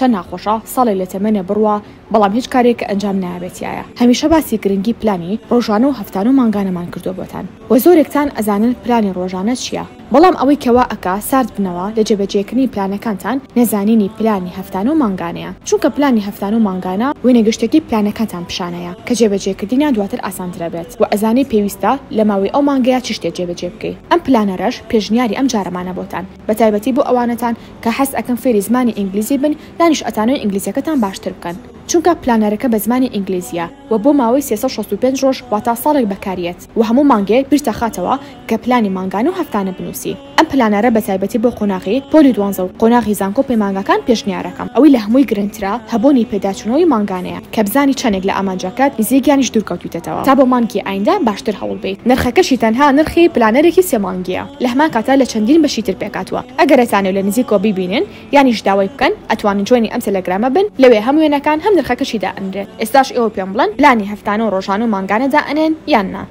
چەند ناخۆشە ساڵی لە تەمەنە بڕوە بەڵام هیچ کارێک ئەنجام نایابێتیایە. هەمیشە باسی گرنگی پلانی ڕۆژانە و هەفتانە و مانگانەمان کردو بۆتان و زۆرێکتان ئەزانن پلانی ڕۆژانە چییە، بەڵام ئەوەی کەوا ئەکا سارد بنەوە لە جێبەجێکردنی پلانەکانتان نەزانینی پلانی هەفتانە و مانگانەیە، چونکە پلانی هەفتانە و مانگانە وێنە گشتێکی پلانەکانتان پیشانەیە کە جێبەجێکردنیان دواتر ئاسانترە بێت و ئەزانی پێویستە لە ماوەی ئەو مانگەیە چ شتێک جێبەجێ بکەیت. ئەم پلانەرەش پێشنیاری ئەم جارەمانە بۆتان بە تایبەتی بۆ ئەوانەتان کە حەز ئەکەن فێری زمانی ئینگلیزی بن دانیش ئەتانەوەی ئینگلیزیەکەتان باشتر بکەن، چونکە پلانەرەکە بە زمانی ئینگلیزیە و بۆ ماوەی 365 ڕۆژ واتە ساڵێک بەکارێت و هەموو مانگێک بیرتە خاتەوە کە پلانی مانگانە و هەفتانە بنووسی. ئەم پلانەرە بە تایبەتی بۆ قۆناغی پۆلی 12 و قۆناغی زانکۆ پەیمانگەکان پێشنیارەکەم. ئەوەی لە هەمووی گرنگترە هەبوونی پێداچوونەوەی مانگانەیە کە بزانی چەندێک لە ئامانجەکەت نزیکیانیش دوورکەوتویتەوە تا بۆ مانگی ئایندا باشتر هەوڵ بێت. نرخەکەشی تەنها نرخی پلانەرێکی سێ مانگیە لە هەمان کاتە لە چەندین بەشی تر پێکاتوە. ئەگەرەتانێت لە نزیکەوە بیبینن یانیش داوای بکەن ئەتوانن جوێنی ئەم تەلەگرامە بن لەوێ هەموو وێنەکان هەم نرخەکەشی دائەنرێت. ئێستاش ئێوە پێم بڵن پلانی هەفتانە و ڕۆژانە و مانگانە دائەنێن یان نا.